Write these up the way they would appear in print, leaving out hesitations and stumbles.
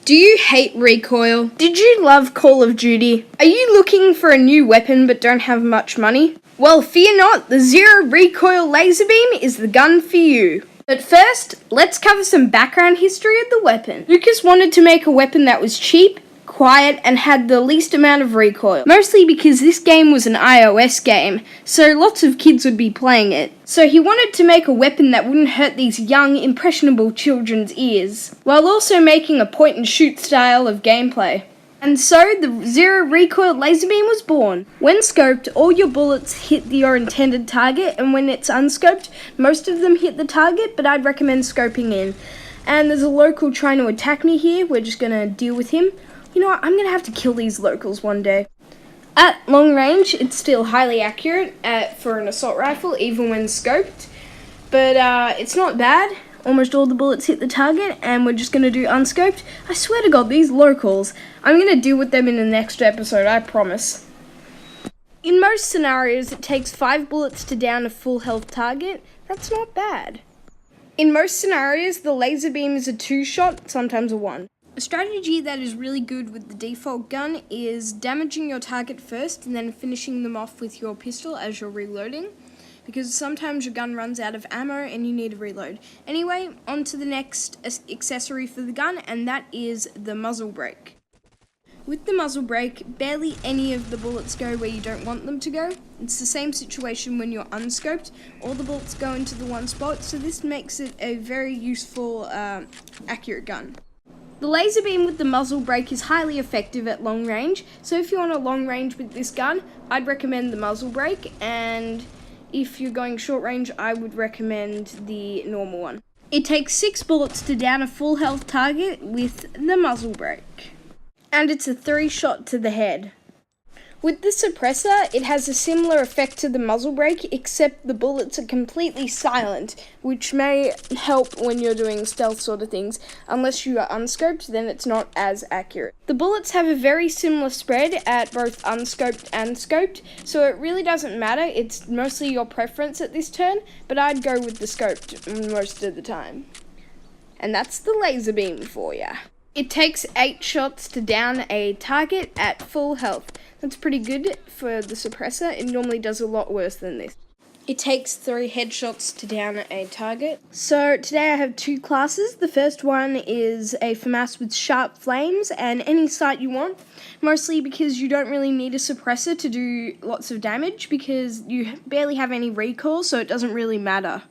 Do you hate recoil? Did you love Call of Duty? Are you looking for a new weapon but don't have much money? Well, fear not, the Zero Recoil Laser Beam is the gun for you. But first, let's cover some background history of the weapon. Lucas wanted to make a weapon that was cheap, quiet, and had the least amount of recoil. Mostly because this game was an iOS game, so lots of kids would be playing it. So he wanted to make a weapon that wouldn't hurt these young, impressionable children's ears, while also making a point-and-shoot style of gameplay. And so, the Zero Recoil Laser Beam was born. When scoped, all your bullets hit your intended target, and when it's unscoped, most of them hit the target, but I'd recommend scoping in. And there's a local trying to attack me here, we're just gonna deal with him. You know what, I'm gonna have to kill these locals one day. At long range, it's still highly accurate for an assault rifle, even when scoped. But it's not bad. Almost all the bullets hit the target, and we're just gonna do unscoped. I swear to God, these locals, I'm gonna deal with them in the next episode, I promise. In most scenarios, it takes 5 bullets to down a full health target. That's not bad. In most scenarios, the laser beam is a 2-shot, sometimes a 1. A strategy that is really good with the default gun is damaging your target first and then finishing them off with your pistol as you're reloading, because sometimes your gun runs out of ammo and you need to reload. Anyway, on to the next accessory for the gun, and that is the muzzle brake. With the muzzle brake, barely any of the bullets go where you don't want them to go. It's the same situation when you're unscoped. All the bullets go into the one spot, so this makes it a very useful, accurate gun. The laser beam with the muzzle brake is highly effective at long range, so if you're on a long range with this gun, I'd recommend the muzzle brake, and if you're going short range, I would recommend the normal one. It takes 6 bullets to down a full health target with the muzzle brake, and it's a 3-shot to the head. With the suppressor, it has a similar effect to the muzzle brake, except the bullets are completely silent, which may help when you're doing stealth sort of things. Unless you are unscoped, then it's not as accurate. The bullets have a very similar spread at both unscoped and scoped, so it really doesn't matter. It's mostly your preference at this turn, but I'd go with the scoped most of the time. And that's the laser beam for ya. It takes 8 shots to down a target at full health. That's pretty good for the suppressor. It normally does a lot worse than this. It takes 3 headshots to down a target. So today I have 2 classes. The first one is a Famas with sharp flames and any sight you want. Mostly because you don't really need a suppressor to do lots of damage because you barely have any recoil, so it doesn't really matter.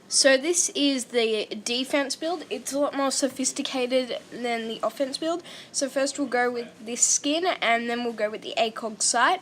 So this is the defense build. It's a lot more sophisticated than the offense build. So first we'll go with this skin, and then we'll go with the ACOG sight.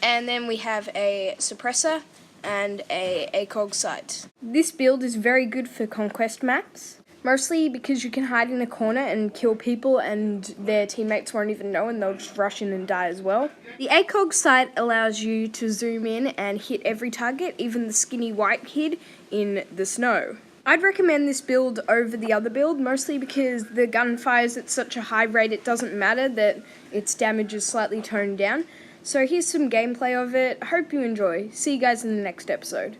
And then we have a suppressor and a ACOG sight. This build is very good for conquest maps, mostly because you can hide in a corner and kill people and their teammates won't even know and they'll just rush in and die as well. The ACOG sight allows you to zoom in and hit every target, even the skinny white kid in the snow. I'd recommend this build over the other build, mostly because the gun fires at such a high rate it doesn't matter that its damage is slightly toned down. So here's some gameplay of it. Hope you enjoy. See you guys in the next episode.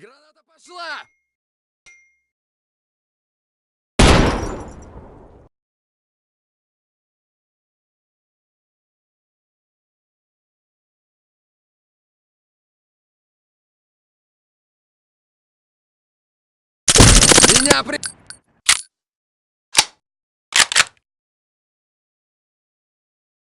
Граната пошла! Меня при...